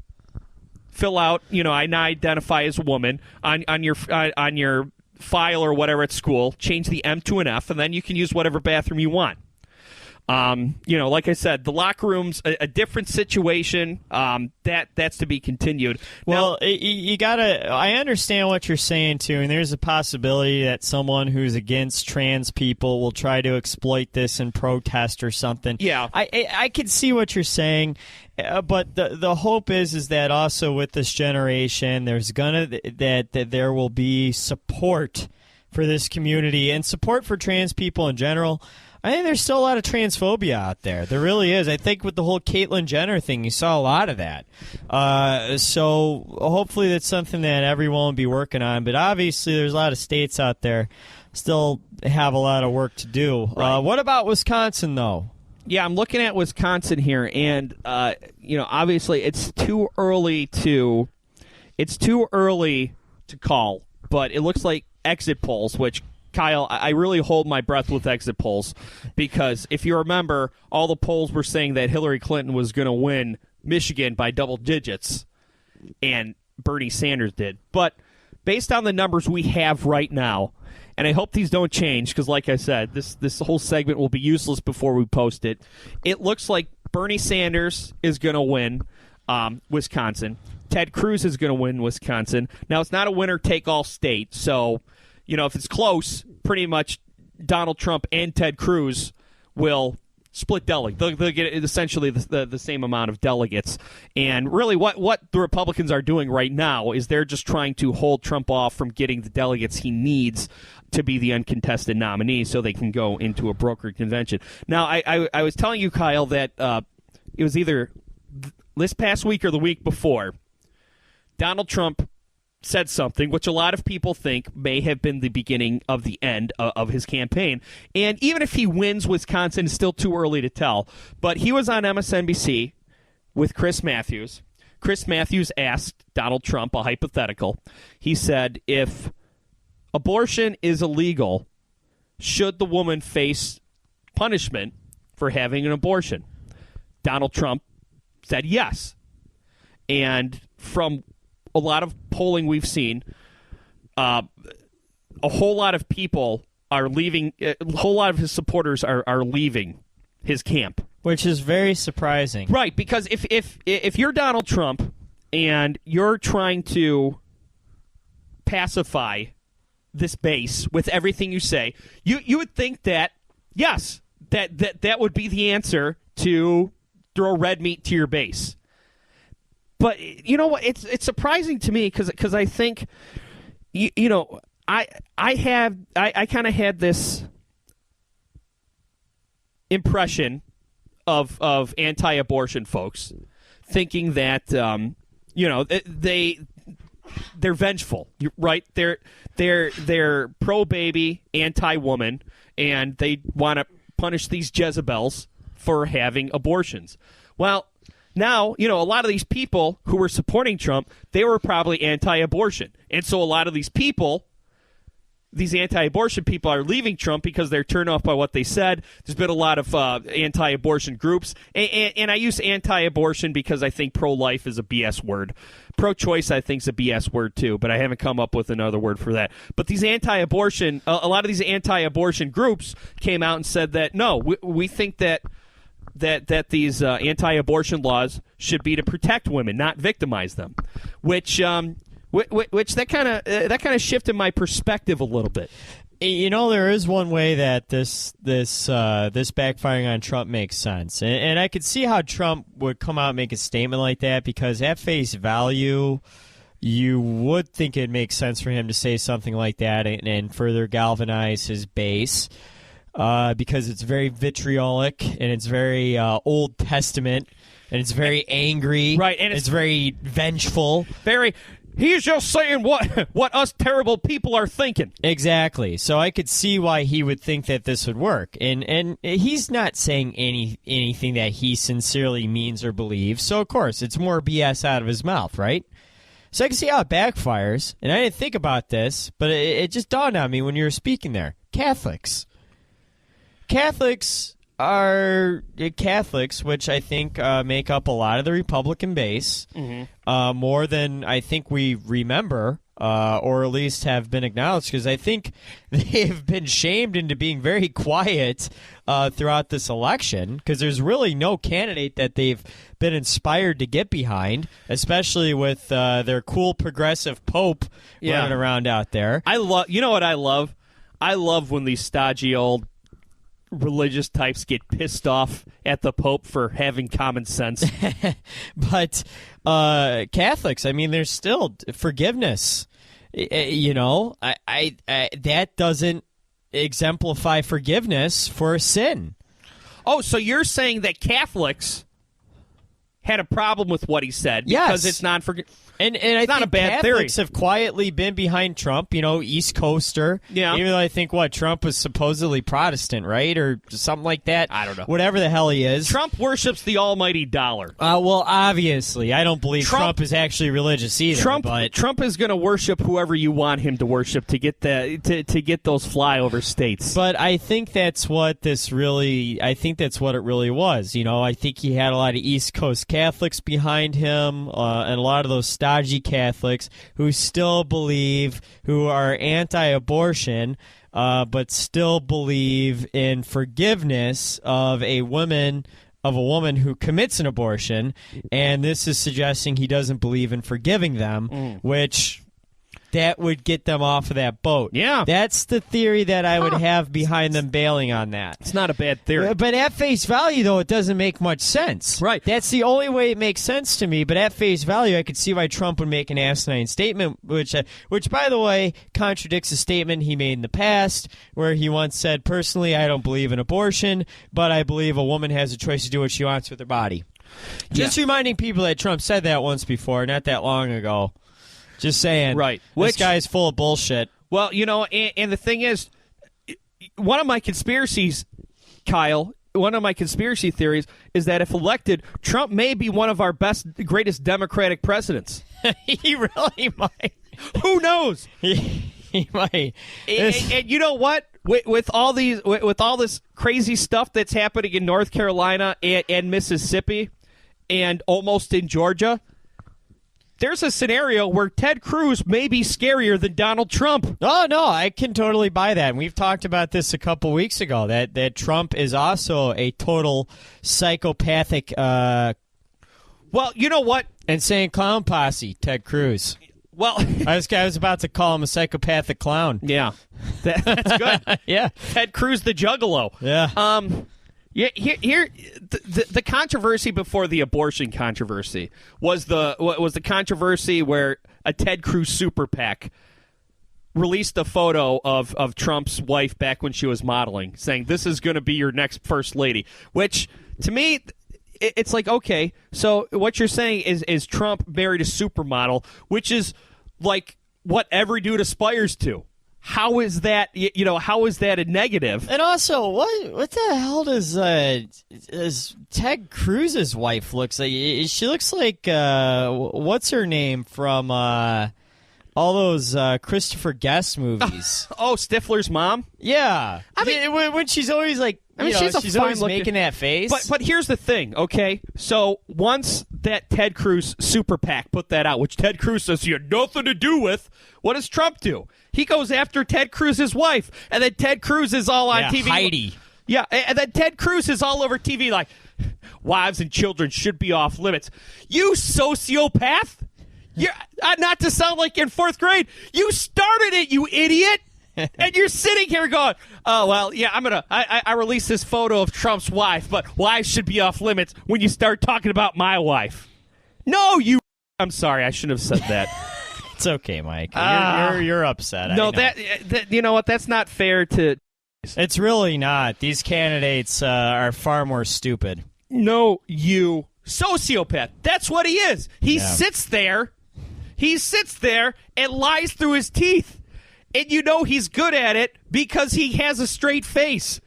fill out, I now identify as a woman on your file or whatever at school, change the M to an F, and then you can use whatever bathroom you want. Like I said, the locker room's a different situation. That's to be continued. Well, you gotta. I understand what you're saying too, and there's a possibility that someone who's against trans people will try to exploit this and protest or something. Yeah, I can see what you're saying, but the hope is that also with this generation, there's that there will be support for this community and support for trans people in general. I think there's still a lot of transphobia out there. There really is. I think with the whole Caitlyn Jenner thing, you saw a lot of that. So hopefully that's something that everyone will be working on. But obviously there's a lot of states out there still have a lot of work to do. Right. What about Wisconsin, though? Yeah, I'm looking at Wisconsin here, and obviously it's too early to call, but it looks like exit polls, which, Kyle, I really hold my breath with exit polls, because if you remember, all the polls were saying that Hillary Clinton was going to win Michigan by double digits, and Bernie Sanders did. But based on the numbers we have right now, and I hope these don't change, because like I said, this whole segment will be useless before we post it, it looks like Bernie Sanders is going to win Wisconsin. Ted Cruz is going to win Wisconsin. Now, it's not a winner-take-all state, so if it's close, pretty much Donald Trump and Ted Cruz will split delegate. They'll get essentially the same amount of delegates. And really what the Republicans are doing right now is they're just trying to hold Trump off from getting the delegates he needs to be the uncontested nominee so they can go into a brokered convention. Now, I was telling you, Kyle, that it was either this past week or the week before, Donald Trump said something which a lot of people think may have been the beginning of the end of his campaign. And even if he wins Wisconsin, it's still too early to tell. But he was on MSNBC with Chris Matthews. Chris Matthews asked Donald Trump a hypothetical. He said, if abortion is illegal, should the woman face punishment for having an abortion? Donald Trump said yes. And from a lot of polling we've seen, a whole lot of people are leaving. A whole lot of his supporters are leaving his camp, which is very surprising. Right, because if you're Donald Trump and you're trying to pacify this base with everything you say, you would think that yes, that would be the answer to throw red meat to your base. But you know what? It's surprising to me because I think, I kind of had this impression of anti-abortion folks thinking that they're vengeful, right? They're pro-baby, anti-woman, and they want to punish these Jezebels for having abortions. Well, now, a lot of these people who were supporting Trump, they were probably anti-abortion. And so a lot of these people, these anti-abortion people, are leaving Trump because they're turned off by what they said. There's been a lot of anti-abortion groups. And I use anti-abortion because I think pro-life is a BS word. Pro-choice, I think, is a BS word, too, but I haven't come up with another word for that. But these anti-abortion, a lot of these anti-abortion groups came out and said that, no, we think that these anti-abortion laws should be to protect women, not victimize them, which that kind of shifted my perspective a little bit. There is one way that this backfiring on Trump makes sense, and I could see how Trump would come out and make a statement like that, because at face value, you would think it makes sense for him to say something like that and further galvanize his base. Because it's very vitriolic and it's very Old Testament and it's very angry, right? And it's very vengeful. He's just saying what us terrible people are thinking. Exactly. So I could see why he would think that this would work, and he's not saying anything that he sincerely means or believes. So of course it's more BS out of his mouth, right? So I can see how it backfires. And I didn't think about this, but it just dawned on me when you were speaking there. Catholics are Catholics, which I think make up a lot of the Republican base, more than I think we remember, or at least have been acknowledged, because I think they've been shamed into being very quiet throughout this election, because there's really no candidate that they've been inspired to get behind, especially with their cool progressive pope running around out there. You know what I love? I love when these stodgy old religious types get pissed off at the Pope for having common sense. But Catholics, I mean, there's still forgiveness. That doesn't exemplify forgiveness for a sin. Oh, so you're saying that Catholics had a problem with what he said yes. because it's non-forgiving? And I not think a bad Catholics theory. have quietly been behind Trump, East Coaster. Yeah. Even though I think, Trump was supposedly Protestant, right? Or something like that. I don't know. Whatever the hell he is. Trump worships the almighty dollar. Well, obviously. I don't believe Trump is actually religious either. Trump is going to worship whoever you want him to worship to get to get those flyover states. But I think that's what it really was. I think he had a lot of East Coast Catholics behind him, and a lot of those stodgy Catholics who still believe, who are anti-abortion, but still believe in forgiveness of a woman who commits an abortion, and this is suggesting he doesn't believe in forgiving them, which that would get them off of that boat. Yeah. That's the theory that I would have behind them bailing on that. It's not a bad theory. But at face value, though, it doesn't make much sense. Right. That's the only way it makes sense to me. But at face value, I could see why Trump would make an asinine statement, which, by the way, contradicts a statement he made in the past, where he once said, "Personally, I don't believe in abortion, but I believe a woman has a choice to do what she wants with her body." Just reminding people that Trump said that once before, not that long ago. Just saying. Right. This guy's full of bullshit. Well, and the thing is, one of my conspiracies, Kyle, one of my conspiracy theories is that if elected, Trump may be one of our greatest Democratic presidents. He really might. Who knows? He might. And you know what? With all this crazy stuff that's happening in North Carolina and Mississippi and almost in Georgia, there's a scenario where Ted Cruz may be scarier than Donald Trump. Oh, no, I can totally buy that. And we've talked about this a couple weeks ago, that Trump is also a total psychopathic well, you know what? insane clown posse, Ted Cruz. Well, I was about to call him a psychopathic clown. Yeah. That's good. Yeah. Ted Cruz the Juggalo. Yeah. Yeah, here the controversy before the abortion controversy was the controversy where a Ted Cruz super PAC released a photo of Trump's wife back when she was modeling, saying this is going to be your next first lady. Which to me, it's like, okay, so what you're saying is Trump married a supermodel, which is like what every dude aspires to. How is that? How is that a negative? And also, what the hell does Ted Cruz's wife looks like? She looks like what's her name from all those Christopher Guest movies? Oh, Stifler's mom. Yeah, I mean, when she's always like, she's always making that face. But here's the thing, okay? So once that Ted Cruz super PAC put that out, which Ted Cruz says he had nothing to do with, what does Trump do? He goes after Ted Cruz's wife, and then Ted Cruz is all on TV. Heidi. Yeah, and then Ted Cruz is all over TV like, wives and children should be off limits. You sociopath! You're, not to sound like in fourth grade, you started it, you idiot! And you're sitting here going, oh, well, yeah, I released this photo of Trump's wife, but wives should be off limits when you start talking about my wife. No, I'm sorry, I shouldn't have said that. It's okay, Mike. You're upset. No, that you know what? That's not fair to. It's really not. These candidates are far more stupid. No, you sociopath. That's what he is. He sits there. He sits there and lies through his teeth, and you know he's good at it because he has a straight face.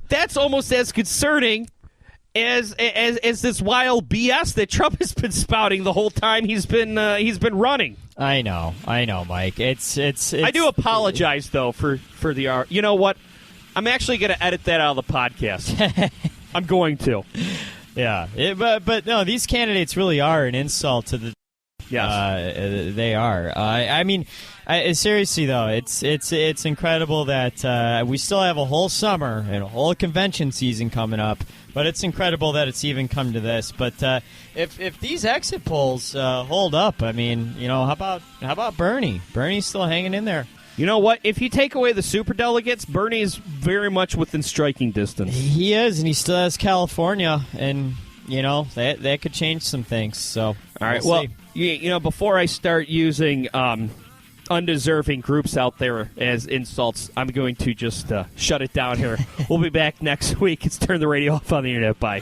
That's almost as concerning as this wild BS that Trump has been spouting the whole time he's been running. I know, Mike. It's I do apologize though for the. You know what? I'm actually going to edit that out of the podcast. I'm going to. Yeah, but no, these candidates really are an insult to the. Yes, they are. I mean, seriously though, it's incredible that we still have a whole summer and a whole convention season coming up. But it's incredible that it's even come to this. But if these exit polls hold up, I mean, how about Bernie? Bernie's still hanging in there. You know what? If you take away the superdelegates, Bernie is very much within striking distance. He is, and he still has California, and that could change some things. So all right, well, before I start using undeserving groups out there as insults, I'm going to just shut it down here. We'll be back next week. It's Turn the Radio Off on the Internet. Bye.